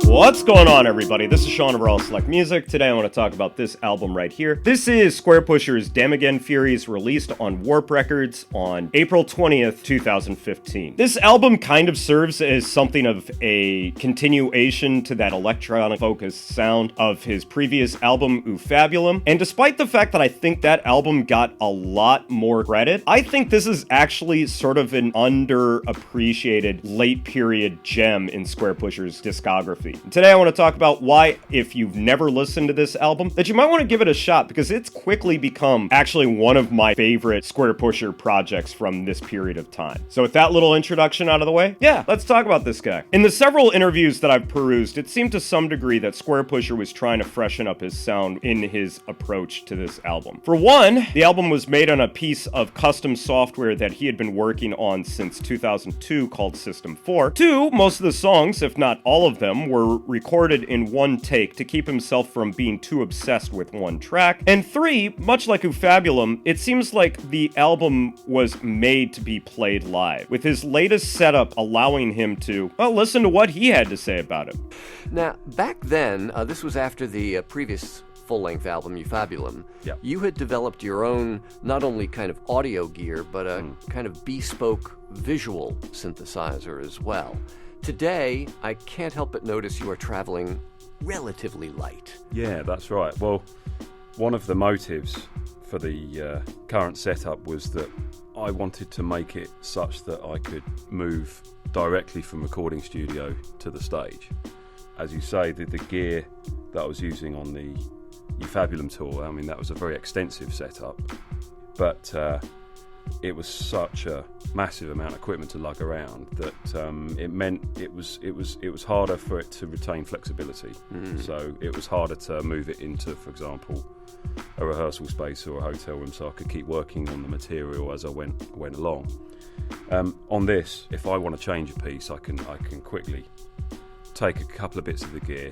What's going on, everybody? This is Sean of Raw Select Music. Today I want to talk about this album right here. This is Squarepusher's Damogen Furies, released on Warp Records on April 20th, 2015. This album kind of serves as something of a continuation to that electronic-focused sound of his previous album, Ufabulum. And despite the fact that I think that album got a lot more credit, I think this is actually sort of an underappreciated late-period gem in Squarepusher's discography. Today I want to talk about why, if you've never listened to this album, that you might want to give it a shot, because it's quickly become actually one of my favorite Squarepusher projects from this period of time. So with that little introduction out of the way, let's talk about this guy. In the several interviews that I've perused, it seemed to some degree that Squarepusher was trying to freshen up his sound in his approach to this album. For one, the album was made on a piece of custom software that he had been working on since 2002 called System 4. Two, most of the songs, if not all of them, were recorded in one take to keep himself from being too obsessed with one track. And three, much like Ufabulum, it seems like the album was made to be played live, with his latest setup allowing him to, listen to what he had to say about it. Now, back then, this was after the previous full-length album, Ufabulum. Yep. You had developed your own, not only kind of audio gear, but a kind of bespoke visual synthesizer as well. Today, I can't help but notice you are traveling relatively light. Yeah, that's right. Well, one of the motives for the current setup was that I wanted to make it such that I could move directly from recording studio to the stage. As you say, the gear that I was using on the Ufabulum tour, I mean, that was a very extensive setup, but it was such a massive amount of equipment to lug around that it meant it was harder for it to retain flexibility. So it was harder to move it into, for example, a rehearsal space or a hotel room, so I could keep working on the material as I went along. On this, if I want to change a piece, I can quickly take a couple of bits of the gear,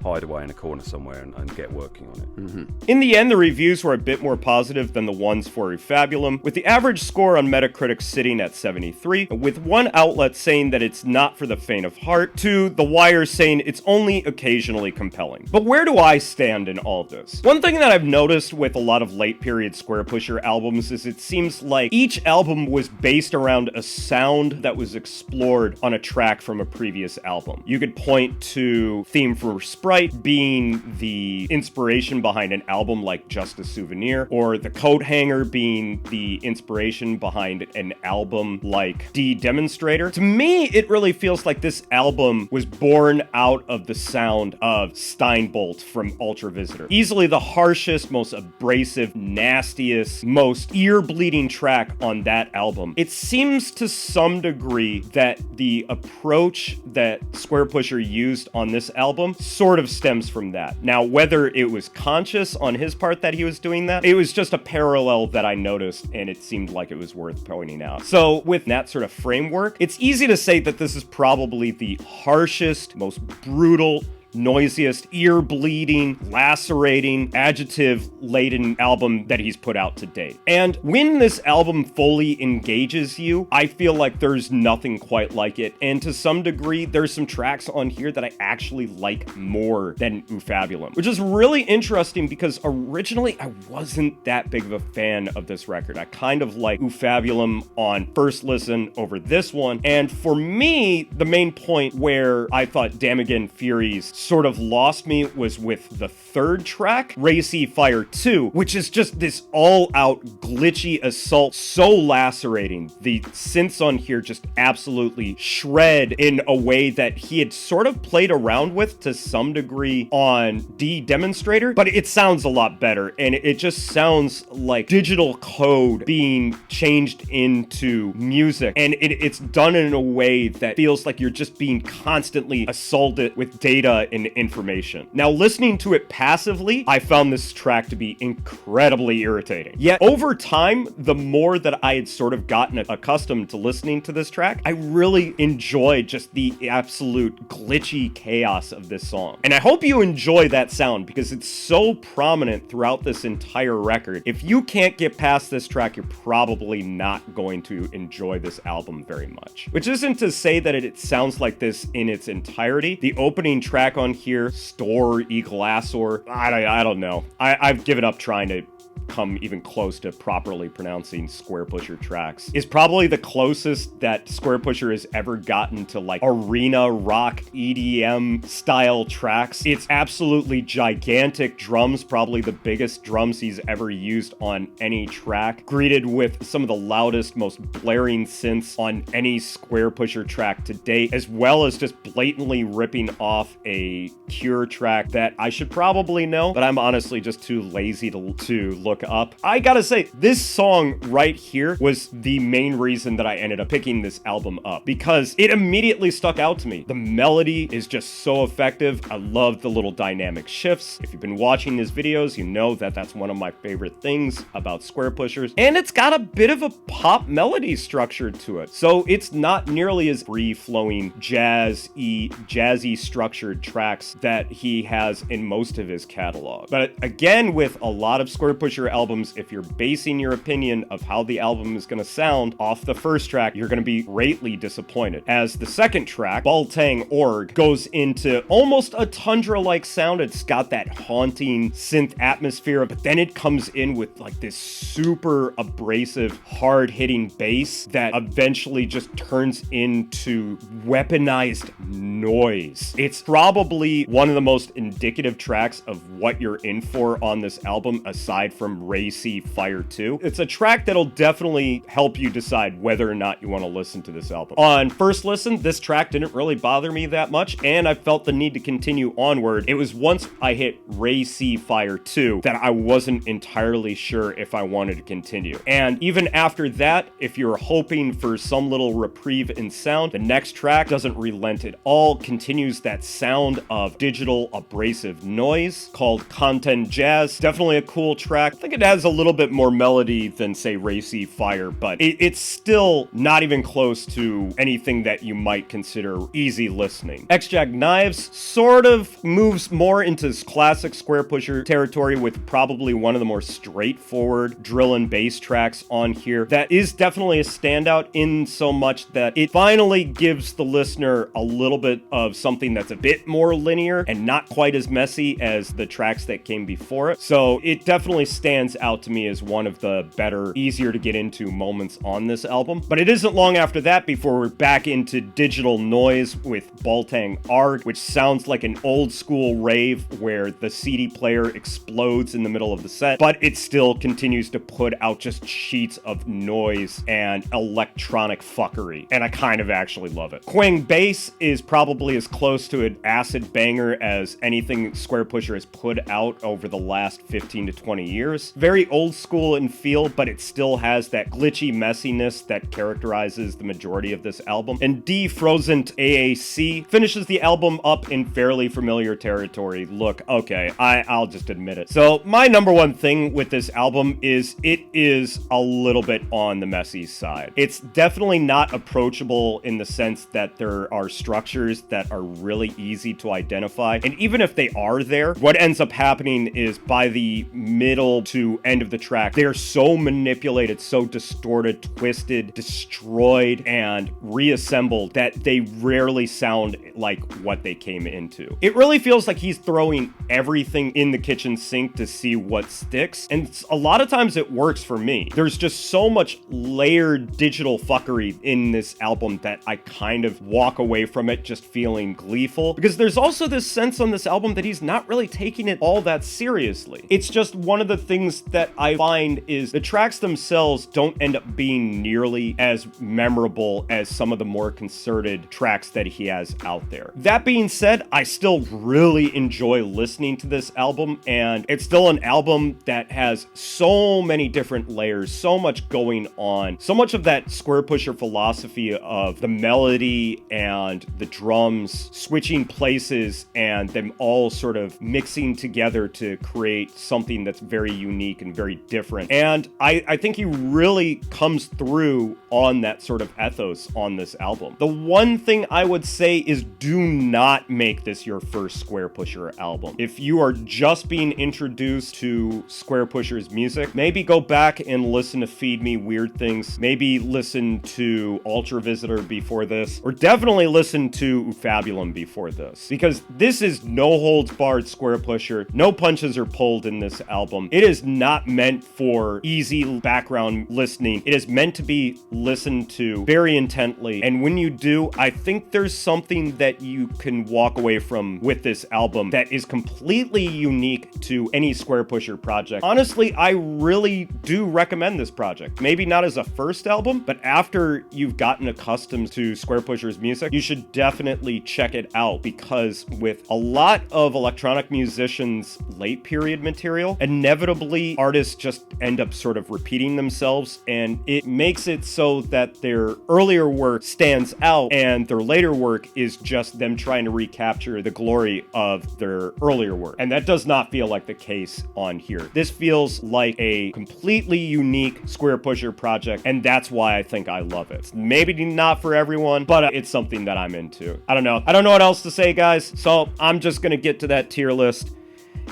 hide away in a corner somewhere and get working on it. In the end, the reviews were a bit more positive than the ones for Ufabulum, with the average score on Metacritic sitting at 73, with one outlet saying that it's not for the faint of heart, to The Wire saying it's only occasionally compelling. But where do I stand in all of this? One thing that I've noticed with a lot of late-period Squarepusher albums is it seems like each album was based around a sound that was explored on a track from a previous album. You could point to Theme for Sprite being the inspiration behind an album like Just a Souvenir, or the coat hanger being the inspiration behind an album like D Demonstrator. To me, it really feels like this album was born out of the sound of Steinbolt from Ultra Visitor. Easily the harshest, most abrasive, nastiest, most ear-bleeding track on that album. It seems to some degree that the approach that Squarepusher used on this album sort of stems from that. Now, whether it was conscious on his part that he was doing that, it was just a parallel that I noticed, and it seemed like it was worth pointing out. So with that sort of framework, it's easy to say that this is probably the harshest, most brutal, noisiest, ear-bleeding, lacerating, adjective-laden album that he's put out to date. And when this album fully engages you, I feel like there's nothing quite like it. And to some degree, there's some tracks on here that I actually like more than Ufabulum, which is really interesting because originally I wasn't that big of a fan of this record. I kind of like Ufabulum on first listen over this one. And for me, the main point where I thought Damogen Furies sort of lost me was with the third track, Racy Fire 2, which is just this all-out glitchy assault, so lacerating. The synths on here just absolutely shred in a way that he had sort of played around with to some degree on D Demonstrator, but it sounds a lot better, and it just sounds like digital code being changed into music, and it's done in a way that feels like you're just being constantly assaulted with data in information. Now, listening to it passively, I found this track to be incredibly irritating. Yet, over time, the more that I had sort of gotten accustomed to listening to this track, I really enjoyed just the absolute glitchy chaos of this song. And I hope you enjoy that sound because it's so prominent throughout this entire record. If you can't get past this track, you're probably not going to enjoy this album very much. Which isn't to say that it sounds like this in its entirety. The opening track on here, Store, Eglassor, I don't know. I've given up trying to come even close to properly pronouncing Squarepusher tracks, is probably the closest that Squarepusher has ever gotten to like arena rock EDM style tracks. It's absolutely gigantic drums, probably the biggest drums he's ever used on any track, greeted with some of the loudest, most blaring synths on any Squarepusher track to date, as well as just blatantly ripping off a Cure track that I should probably know, but I'm honestly just too lazy to look up. I gotta say, this song right here was the main reason that I ended up picking this album up, because it immediately stuck out to me. The melody is just so effective. I love the little dynamic shifts. If you've been watching his videos, you know that that's one of my favorite things about Squarepushers. And it's got a bit of a pop melody structure to it. So it's not nearly as free-flowing, jazzy structured tracks that he has in most of his catalog. But again, with a lot of Squarepusher albums, if you're basing your opinion of how the album is going to sound off the first track, you're going to be greatly disappointed, as the second track, Baltang Org, goes into almost a tundra-like sound. It's got that haunting synth atmosphere, but then it comes in with like this super abrasive, hard-hitting bass that eventually just turns into weaponized noise. It's probably one of the most indicative tracks of what you're in for on this album, aside from Ray C Fire 2. It's a track that'll definitely help you decide whether or not you want to listen to this album. On first listen, this track didn't really bother me that much, and I felt the need to continue onward. It was once I hit Ray C Fire 2 that I wasn't entirely sure if I wanted to continue. And even after that, if you're hoping for some little reprieve in sound, the next track doesn't relent at all, continues that sound of digital abrasive noise called Content Jazz. Definitely a cool track. I think it has a little bit more melody than, say, Racy Fire, but it's still not even close to anything that you might consider easy listening. X-Jag Knives sort of moves more into classic Squarepusher territory with probably one of the more straightforward drill and bass tracks on here. That is definitely a standout in so much that it finally gives the listener a little bit of something that's a bit more linear and not quite as messy as the tracks that came before it. So it definitely stands out to me as one of the better, easier to get into moments on this album. But it isn't long after that before we're back into digital noise with Baltang Org, which sounds like an old school rave where the CD player explodes in the middle of the set, but it still continues to put out just sheets of noise and electronic fuckery. And I kind of actually love it. Quang Bass is probably as close to an acid banger as anything Squarepusher has put out over the last 15 to 20 years. Very old school in feel, but it still has that glitchy messiness that characterizes the majority of this album. And D Frozen AAC finishes the album up in fairly familiar territory. Look, okay, I'll just admit it. So my number one thing with this album is it is a little bit on the messy side. It's definitely not approachable in the sense that there are structures that are really easy to identify. And even if they are there, what ends up happening is by the middle to end of the track, they're so manipulated, so distorted, twisted, destroyed, and reassembled that they rarely sound like what they came into. It really feels like he's throwing everything in the kitchen sink to see what sticks, and a lot of times it works for me. There's just so much layered digital fuckery in this album that I kind of walk away from it just feeling gleeful, because there's also this sense on this album that he's not really taking it all that seriously. It's just one of the things that I find is the tracks themselves don't end up being nearly as memorable as some of the more concerted tracks that he has out there. That being said, I still really enjoy listening to this album, and it's still an album that has so many different layers, so much going on, so much of that Squarepusher philosophy of the melody and the drums switching places and them all sort of mixing together to create something that's very unique and very different. And I think he really comes through on that sort of ethos on this album. The one thing I would say is do not make this your first Squarepusher album. If you are just being introduced to Squarepusher's music, maybe go back and listen to Feed Me Weird Things, maybe listen to Ultra Visitor before this, or definitely listen to Ufabulum before this, because this is no holds barred Squarepusher. No punches are pulled in this album. It is not meant for easy background listening. It is meant to be listened to very intently, and when you do, I think there's something that you can walk away from with this album that is completely unique to any Squarepusher project. Honestly, I really do recommend this project. Maybe not as a first album, but after you've gotten accustomed to Squarepusher's music, you should definitely check it out, because with a lot of electronic musicians' late period material, inevitably artists just end up sort of repeating themselves, and it makes it so that their earlier work stands out and their later work is just them trying to recapture the glory of their earlier work. And that does not feel like the case on here. This feels like a completely unique Squarepusher project, and that's why I think I love it. It's maybe not for everyone, but it's something that I'm into. I don't know what else to say, guys, so I'm just gonna get to that tier list.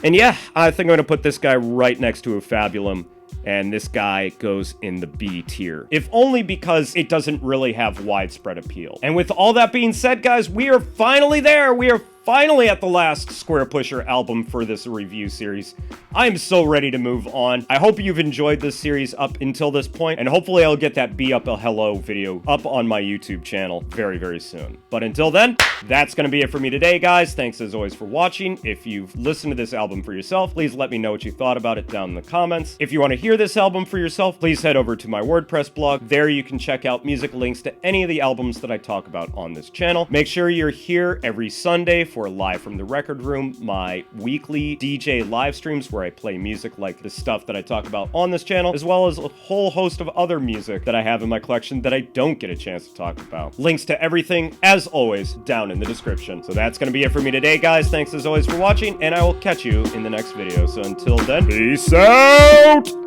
And yeah, I think I'm gonna put this guy right next to Ufabulum, and this guy goes in the B tier, if only because it doesn't really have widespread appeal. And with all that being said, guys, we are finally there. We are finally at the last Squarepusher album for this review series. I am so ready to move on. I hope you've enjoyed this series up until this point, and hopefully I'll get that Be Up a Hello video up on my YouTube channel very, very soon. But until then, that's gonna be it for me today, guys. Thanks as always for watching. If you've listened to this album for yourself, please let me know what you thought about it down in the comments. If you want to hear this album for yourself, please head over to my WordPress blog. There you can check out music links to any of the albums that I talk about on this channel. Make sure you're here every Sunday for Live from the Record Room, my weekly DJ live streams where I play music like the stuff that I talk about on this channel, as well as a whole host of other music that I have in my collection that I don't get a chance to talk about. Links to everything, as always, down in the description. So that's going to be it for me today, guys. Thanks as always for watching, and I will catch you in the next video. So until then, peace out!